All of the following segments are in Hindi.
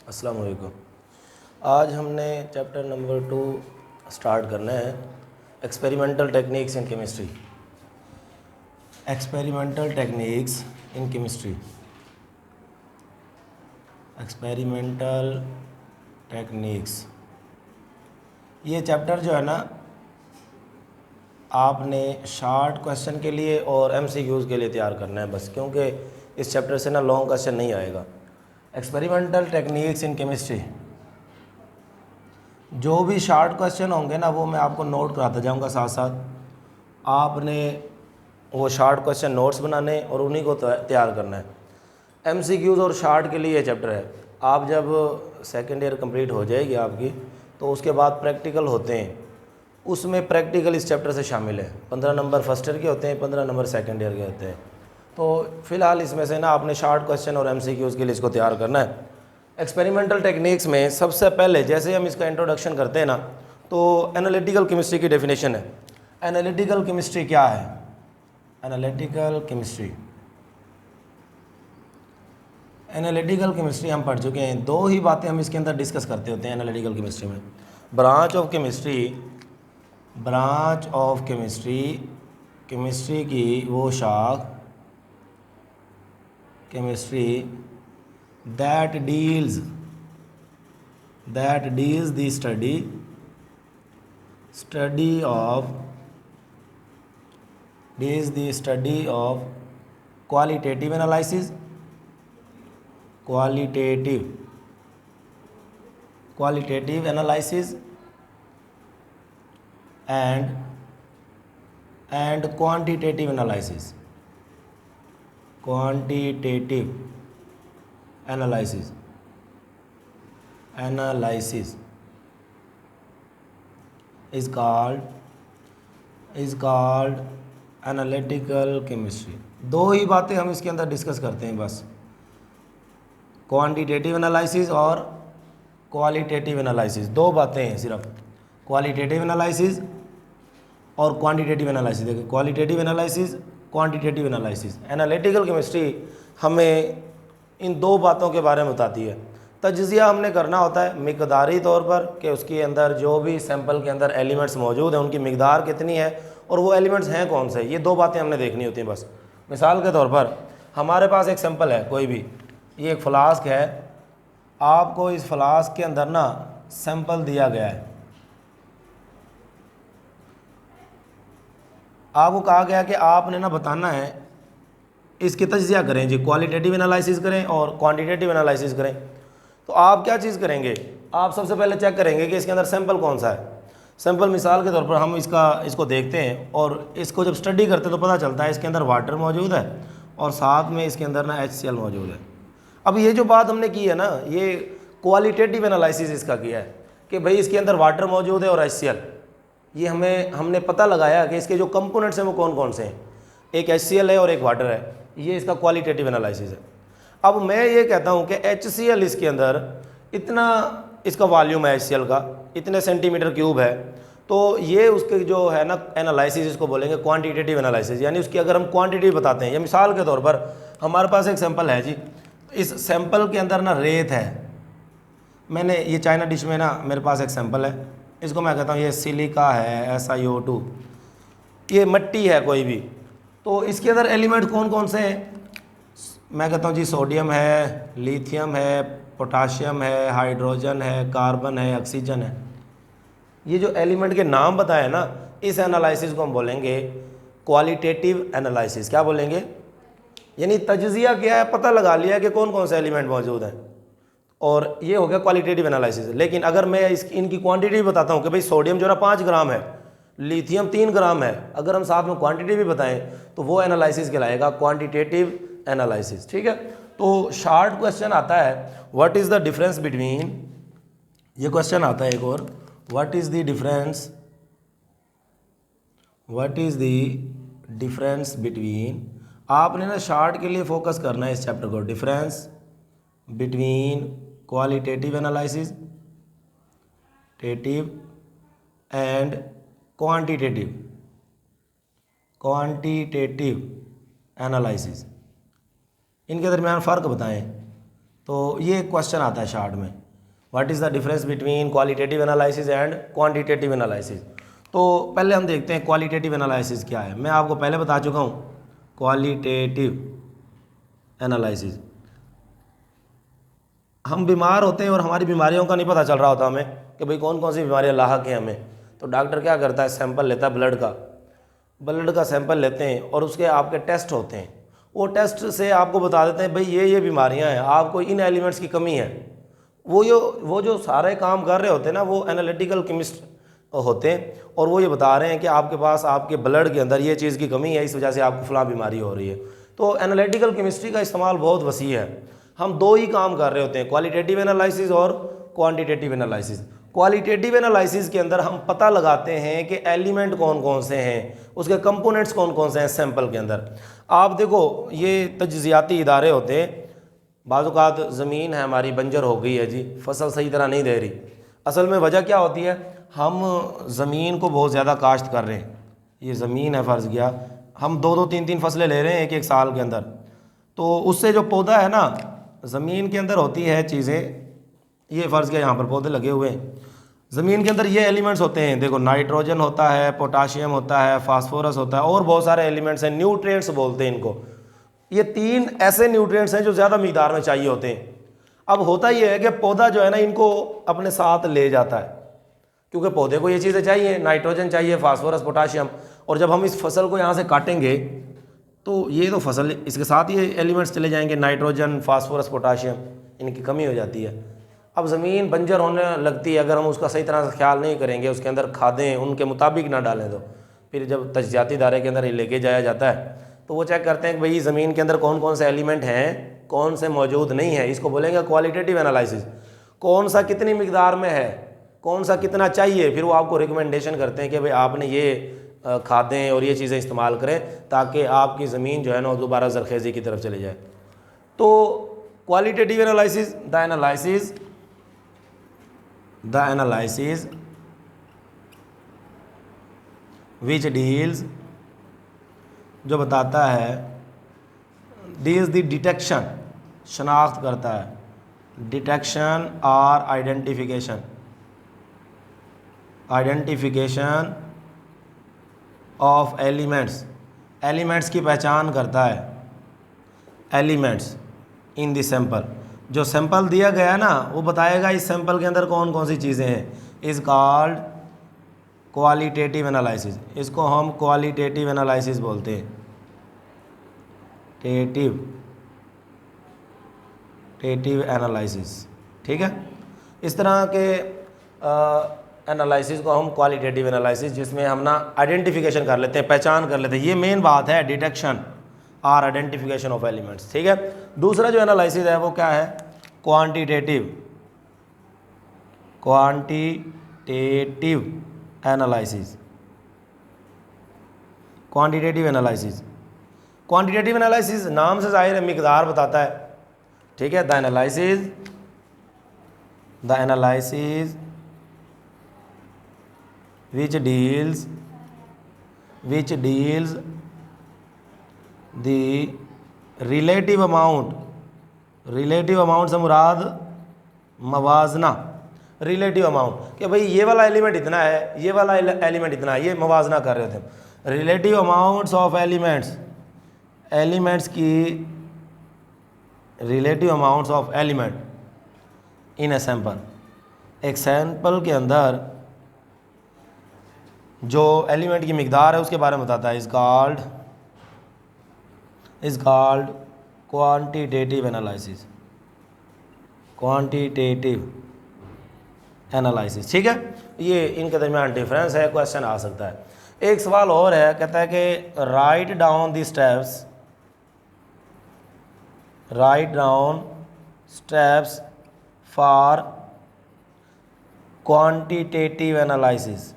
अस्सलाम वालेकुम। आज हमने चैप्टर नंबर 2 स्टार्ट करना है, experimental techniques in chemistry. Experimental techniques in chemistry. Experimental techniques, ये चैप्टर जो है ना, आपने शॉर्ट क्वेश्चन के लिए और एमसीक्यूज़ के लिए तैयार करना है बस, क्योंकि इस चैप्टर से ना लॉन्ग क्वेश्चन नहीं आएगा। एक्सपेरिमेंटल टेक्निक्स इन केमिस्ट्री, जो भी शॉर्ट क्वेश्चन होंगे ना वो मैं आपको नोट कराता जाऊंगा साथ साथ। आपने वो शॉर्ट क्वेश्चन नोट्स बनाने और उन्हीं को तैयार करना है। एमसीक्यूज़ और शॉर्ट के लिए ये चैप्टर है। आप जब सेकेंड ईयर कंप्लीट हो जाएगी आपकी, तो उसके बाद प्रैक्टिकल होते हैं, उसमें प्रैक्टिकल इस चैप्टर से शामिल है। 15 नंबर फर्स्ट ईयर के होते हैं, 15 नंबर सेकेंड ईयर के होते हैं। तो फ़िलहाल इसमें से ना आपने शॉर्ट क्वेश्चन और एमसीक्यूज़ के लिए इसको तैयार करना है। एक्सपेरिमेंटल टेक्निक्स में सबसे पहले जैसे हम इसका इंट्रोडक्शन करते हैं ना, तो एनालिटिकल केमिस्ट्री की डेफिनेशन है। एनालिटिकल केमिस्ट्री क्या है? एनालिटिकल केमिस्ट्री, एनालिटिकल केमिस्ट्री हम पढ़ चुके हैं। दो ही बातें हम इसके अंदर डिस्कस करते होते हैं एनालिटिकल केमिस्ट्री में। Branch of chemistry, branch of chemistry, chemistry की वो शाख, chemistry that deals the study of qualitative analysis, qualitative analysis and quantitative analysis, analysis is called analytical chemistry. दो ही बातें हम इसके अंदर डिस्कस करते हैं बस, क्वांटिटेटिव एनालिसिस और क्वालिटेटिव एनालिसिस। दो बातें हैं सिर्फ, क्वालिटेटिव एनालिसिस और क्वांटिटेटिव एनालिसिस। देखिए, qualitative analysis, quantitative analysis. Analytical chemistry हमें इन दो बातों के बारे में बताती है। तज्जिया हमने करना होता है मिकदारी तौर पर कि उसके अंदर जो भी सैंपल के अंदर एलिमेंट्स मौजूद हैं उनकी मिकदार कितनी है और वो एलिमेंट्स हैं कौन से। ये दो बातें हमने देखनी होती हैं बस। मिसाल के तौर पर हमारे पास एक सैंपल है कोई भी, ये एक फ्लास्क है, आपको इस फ्लास्क के अंदर ना सैंपल दिया गया है, आपको कहा गया कि आपने ना बताना है, इसकी तज्जिया करें जी, क्वालिटेटिव एनालिसिस करें और क्वांटिटेटिव एनालिसिस करें। तो आप क्या चीज़ करेंगे, आप सबसे पहले चेक करेंगे कि इसके अंदर सैंपल कौन सा है। सैंपल मिसाल के तौर पर हम इसको देखते हैं और इसको जब स्टडी करते हैं तो पता चलता है इसके अंदर वाटर मौजूद है और साथ में इसके अंदर ना HCl मौजूद है। अब ये जो बात हमने की है ना, ये क्वालिटेटिव एनालिसिस इसका किया है कि भाई इसके अंदर वाटर मौजूद है और HCl, ये हमने पता लगाया कि इसके जो कंपोनेंट्स हैं वो कौन कौन से हैं। एक HCl है और एक वाटर है, ये इसका क्वालिटेटिव एनालिसिस है। अब मैं ये कहता हूँ कि HCl इसके अंदर इतना, इसका वॉल्यूम है HCl का इतने सेंटीमीटर क्यूब है, तो ये उसके जो है ना एनालिसिस, इसको बोलेंगे क्वांटिटेटिव एनालिसिस। यानी उसकी अगर हम क्वांटिटी बताते हैं, या मिसाल के तौर पर हमारे पास एक सैंपल है जी, इस सैंपल के अंदर ना रेत है, मैंने ये चाइना डिश में ना मेरे पास एक सैंपल है, इसको मैं कहता हूँ ये सिलिका है, SiO2, ये मिट्टी है कोई भी, तो इसके अंदर एलिमेंट कौन कौन से हैं? मैं कहता हूँ जी सोडियम है, लिथियम है, पोटाशियम है, हाइड्रोजन है, कार्बन है, ऑक्सीजन है। ये जो एलिमेंट के नाम बताए ना, इस एनालिसिस को हम बोलेंगे क्वालिटेटिव एनालिसिस। क्या बोलेंगे? यानी तज्जिया किया है, पता लगा लिया कि कौन कौन से एलिमेंट मौजूद हैं, और ये हो गया क्वालिटेटिव एनालिसिस। लेकिन अगर मैं इनकी क्वांटिटी बताता हूँ कि भाई सोडियम जो ना 5 ग्राम है, लिथियम 3 ग्राम है, अगर हम साथ में क्वांटिटी भी बताएं तो वो एनालिसिस कहलाएगा क्वांटिटेटिव एनालिसिस। ठीक है, तो शॉर्ट क्वेश्चन आता है, what is the difference between, ये क्वेश्चन आता है एक और, what is the difference between, आपने ना शॉर्ट के लिए फोकस करना है इस चैप्टर को, difference between qualitative analysis and quantitative analysis, इनके दरमियान फ़र्क बताएं। तो ये क्वेश्चन आता है शार्ट में, what is the difference between qualitative analysis and quantitative analysis. तो पहले हम देखते हैं क्वालिटेटिव एनालिसिस क्या है। मैं आपको पहले बता चुका हूँ क्वालिटेटिव एनालिसिस, हम बीमार होते हैं और हमारी बीमारियों का नहीं पता चल रहा होता हमें कि भाई कौन कौन सी बीमारियाँ लाहक हैं हमें, तो डॉक्टर क्या करता है, सैंपल लेता है ब्लड का सैंपल लेते हैं और उसके आपके टेस्ट होते हैं, वो टेस्ट से आपको बता देते हैं भाई ये बीमारियां हैं, आपको इन एलिमेंट्स की कमी है। वो जो सारे काम कर रहे होते हैं ना, वो एनालिटिकल केमिस्ट होते हैं और वो ये बता रहे हैं कि आपके पास आपके ब्लड के अंदर ये चीज़ की कमी है, इस वजह से आपको फलां बीमारी हो रही है। तो एनालिटिकल केमिस्ट्री का इस्तेमाल बहुत वसी है। हम दो ही काम कर रहे होते हैं, क्वालिटेटिव एनालिसिस और क्वांटिटेटिव एनालिसिस। क्वालिटेटिव एनालिसिस के अंदर हम पता लगाते हैं कि एलिमेंट कौन कौन से हैं, उसके कंपोनेंट्स कौन कौन से हैं सैंपल के अंदर। आप देखो ये तज्ज़ियाती इदारे होते हैं, बाज़ औक़ात ज़मीन है हमारी बंजर हो गई है जी, फसल सही तरह नहीं दे रही, असल में वजह क्या होती है, हम ज़मीन को बहुत ज़्यादा काश्त कर रहे हैं। ये ज़मीन है, फ़र्ज़ किया हम 2-2, 3-3 फसलें ले रहे हैं एक साल के अंदर, तो उससे जो पौधा है ना, ज़मीन के अंदर होती है चीज़ें, ये फ़र्ज़ किया यहाँ पर पौधे लगे हुए हैं, ज़मीन के अंदर ये एलिमेंट्स होते हैं, देखो नाइट्रोजन होता है, पोटाशियम होता है, फास्फोरस होता है और बहुत सारे एलिमेंट्स हैं, न्यूट्रिएंट्स बोलते हैं इनको। ये 3 ऐसे न्यूट्रिएंट्स हैं जो ज़्यादा मिक़दार में चाहिए होते हैं। अब होता ये है कि पौधा जो है ना इनको अपने साथ ले जाता है, क्योंकि पौधे को ये चीज़ें चाहिए, नाइट्रोजन चाहिए, फास्फोरस, पोटाशियम, और जब हम इस फसल को यहाँ से काटेंगे तो ये तो फसल इसके साथ ये एलिमेंट्स चले जाएंगे, नाइट्रोजन, फास्फोरस, पोटाशियम, इनकी कमी हो जाती है। अब ज़मीन बंजर होने लगती है अगर हम उसका सही तरह से ख्याल नहीं करेंगे, उसके अंदर खादें उनके मुताबिक ना डालें, तो फिर जब तज्ज़ियाती इदारे के अंदर लेके जाया जाता है तो वो चेक करते हैं कि भाई ज़मीन के अंदर कौन कौन से एलिमेंट हैं, कौन से मौजूद नहीं है। इसको बोलेंगे क्वालिटेटिव एनालिसिस। कौन सा कितनी मिकदार में है, कौन सा कितना चाहिए, फिर वो आपको रिकमेंडेशन करते हैं कि भाई आपने ये खादें और ये चीज़ें इस्तेमाल करें ताकि आपकी ज़मीन जो है ना दोबारा ज़रखेज़ी की तरफ चले जाए। तो qualitative analysis, the analysis which deals, जो बताता है, डील्स द डिटेक्शन, शनाख्त करता है, डिटेक्शन और आइडेंटिफिकेशन ऑफ एलिमेंट्स की पहचान करता है, एलिमेंट्स इन द सैंपल। जो सैंपल दिया गया है ना वो बताएगा इस सैंपल के अंदर कौन कौन सी चीज़ें हैं। Is called qualitative analysis. इसको हम क्वालिटेटिव एनालिसिस बोलते हैं, टेटिव एनालिसिस, ठीक है। इस तरह के एनालिसिस को हम क्वालिटेटिव एनालिसिस, जिसमें हम ना आइडेंटिफिकेशन कर लेते हैं, पहचान कर लेते हैं, ये मेन बात है, डिटेक्शन और आइडेंटिफिकेशन ऑफ एलिमेंट्स, ठीक है। दूसरा जो एनालिसिस है वो क्या है, क्वांटिटेटिव एनालिसिस। क्वांटिटेटिव एनालिसिस नाम से जाहिर है मिकदार बताता है, ठीक है। The analysis which deals the relative amount से मुराद मवाजना, रिलेटिव अमाउंट कि भाई ये वाला एलिमेंट इतना है, ये वाला एलिमेंट इतना है, ये मवाजना कर रहे थे। रिलेटिव अमाउंट्स ऑफ एलिमेंट्स की relative amounts of element in a sample, एक सैंपल के अंदर जो एलिमेंट की मिकदार है उसके बारे में बताता है। इज़ कॉल्ड क्वांटिटेटिव एनालिसिस, ठीक है। ये इनके दरमियान डिफरेंस है, क्वेश्चन आ सकता है। एक सवाल और है, कहता है कि write down steps for quantitative analysis.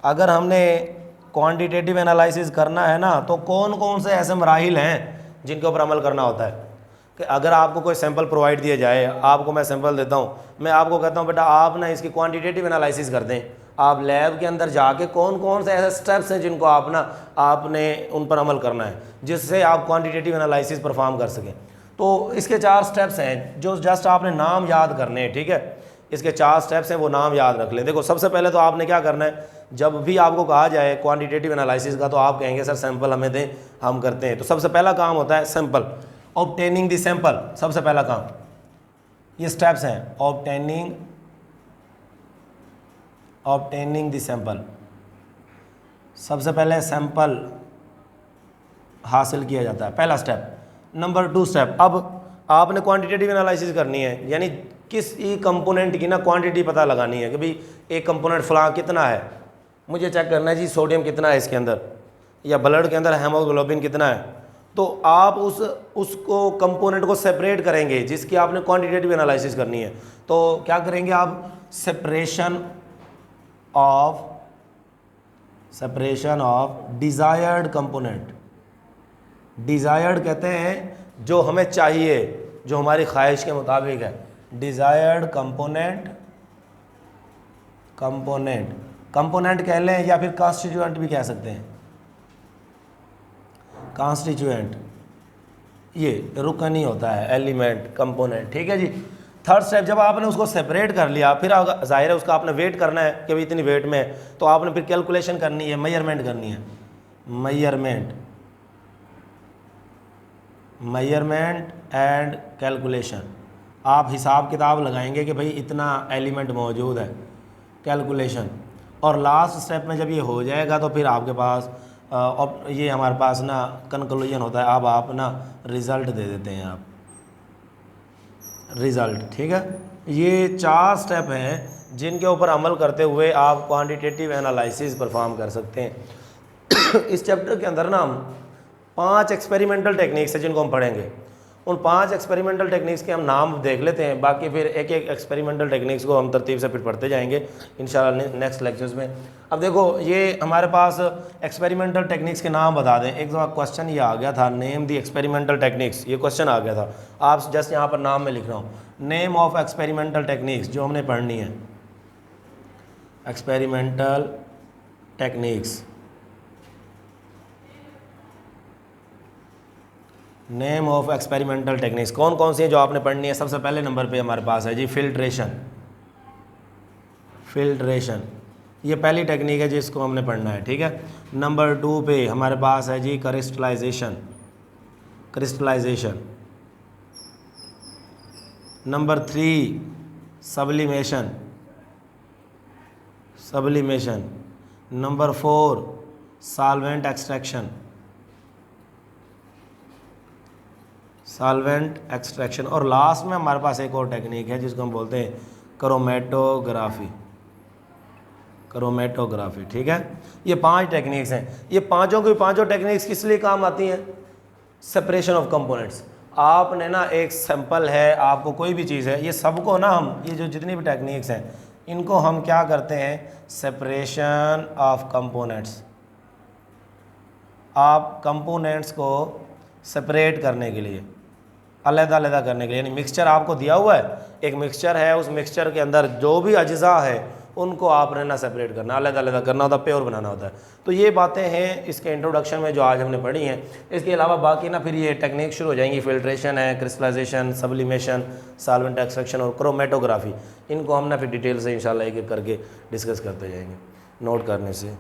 अगर हमने क्वांटिटेटिव एनालिसिस करना है ना तो कौन कौन से ऐसे मराहिल हैं जिनके ऊपर अमल करना होता है। कि अगर आपको कोई सैंपल प्रोवाइड दिया जाए, आपको मैं सैंपल देता हूँ, मैं आपको कहता हूँ बेटा आप ना इसकी क्वांटिटेटिव एनालिसिस कर दें, आप लैब के अंदर जाके कौन कौन से ऐसे स्टेप्स हैं जिनको आपने उन पर अमल करना है जिससे आप क्वांटिटेटिव एनालिसिस परफॉर्म कर सकें। तो इसके 4 स्टेप्स हैं जो जस्ट आपने नाम याद करने हैं, ठीक है। इसके 4 स्टेप्स हैं, वो नाम याद रख लें। देखो सबसे पहले तो आपने क्या करना है, जब भी आपको कहा जाए क्वांटिटेटिव एनालिसिस का तो आप कहेंगे सर सैंपल हमें दें, हम करते हैं। तो सबसे पहला काम होता है सैंपल, ऑब्टेनिंग द सैंपल, सबसे पहला काम। ये स्टेप्स हैं, ऑब्टेनिंग द सैंपल। सबसे पहले सैंपल हासिल किया जाता है, पहला स्टेप। नंबर 2 स्टेप, अब आपने क्वांटिटेटिव एनालिसिस करनी है, यानी किस ई कंपोनेंट की ना क्वांटिटी पता लगानी है कि भाई एक कंपोनेंट फलां कितना है, मुझे चेक करना है जी सोडियम कितना है इसके अंदर, या ब्लड के अंदर हेमोग्लोबिन कितना है। तो आप उसको कंपोनेंट को सेपरेट करेंगे जिसकी आपने क्वांटिटेटिव एनालिसिस करनी है। तो क्या करेंगे आप, separation of desired component. Desired कहते हैं जो हमें चाहिए, जो हमारी ख्वाहिश के मुताबिक है। डिज़ायर्ड कंपोनेंट कह लें या फिर कॉन्स्टिट्यूएंट भी कह सकते हैं। कॉन्स्टिट्यूएंट ये रुकन ही होता है, एलिमेंट, कंपोनेंट, ठीक है जी। थर्ड स्टेप, जब आपने उसको सेपरेट कर लिया, फिर जाहिर है उसका आपने वेट करना है कि भाई इतनी वेट में, तो आपने फिर कैलकुलेशन करनी है, मेजरमेंट करनी है। मेजरमेंट एंड कैलकुलेशन, आप हिसाब किताब लगाएंगे कि भाई इतना एलिमेंट मौजूद है, कैलकुलेशन। और लास्ट स्टेप में जब ये हो जाएगा तो फिर आपके पास ये हमारे पास ना कंक्लूजन होता है। अब आप ना रिज़ल्ट दे देते हैं, आप रिज़ल्ट, ठीक है। ये 4 स्टेप हैं जिनके ऊपर अमल करते हुए आप क्वांटिटेटिव एनालिसिस परफॉर्म कर सकते हैं। इस चैप्टर के अंदर ना हम 5 एक्सपेरिमेंटल टेक्निक्स हैं जिनको हम पढ़ेंगे। उन 5 एक्सपेरिमेंटल टेक्निक्स के हम नाम देख लेते हैं, बाकी फिर एक एक एक्सपेरिमेंटल टेक्निक्स को हम तरतीब से फिर पढ़ते जाएंगे इंशाल्लाह नेक्स्ट लेक्चर्स में। अब देखो ये हमारे पास एक्सपेरिमेंटल टेक्निक्स के नाम बता दें। एक दफ़ा क्वेश्चन ये आ गया था, नेम द एक्सपेरिमेंटल टेक्निक्स, ये क्वेश्चन आ गया था। आप जस्ट यहाँ पर नाम में लिख रहा हूँ, नेम ऑफ एक्सपेरिमेंटल टेक्निक्स जो हमने पढ़नी है, experimental techniques. Name of experimental techniques कौन कौन सी हैं जो आपने पढ़नी है। सबसे पहले नंबर पे हमारे पास है जी फिल्ट्रेशन, ये पहली टेक्निक है जिसको हमने पढ़ना है, ठीक है। नंबर 2 पे हमारे पास है जी crystallization. Number 3 sublimation. Number 4 solvent extraction. और लास्ट में हमारे पास एक और टेक्निक है जिसको हम बोलते हैं क्रोमेटोग्राफी, ठीक है। ये 5 टेक्निक्स हैं। ये पांचों की पांचों टेक्निक्स किस लिए काम आती हैं, सेपरेशन ऑफ कंपोनेंट्स। आपने ना एक सैंपल है, आपको कोई भी चीज़ है, ये सबको ना हम ये जो जितनी भी टेक्निक्स हैं इनको हम क्या करते हैं, सेपरेशन ऑफ कंपोनेंट्स। आप कंपोनेंट्स को सेपरेट करने के लिए, अलग-अलग करने के लिए, यानी मिक्सचर आपको दिया हुआ है, एक मिक्सचर है, उस मिक्सचर के अंदर जो भी अज्जा है उनको आपने ना सेपरेट करना, अलग-अलग करना होता है, प्योर बनाना होता है। तो ये बातें हैं इसके इंट्रोडक्शन में जो आज हमने पढ़ी हैं। इसके अलावा बाकी ना फिर ये टेक्निक शुरू हो जाएंगी, फिल्ट्रेशन है, क्रिस्टलाइजेशन, सब्लिमेशन, सॉल्वेंट एक्सट्रैक्शन और क्रोमेटोग्राफी। इनको हम ना फिर डिटेल से इंशाल्लाह एक एक करके डिस्कस करते जाएंगे नोट करने से।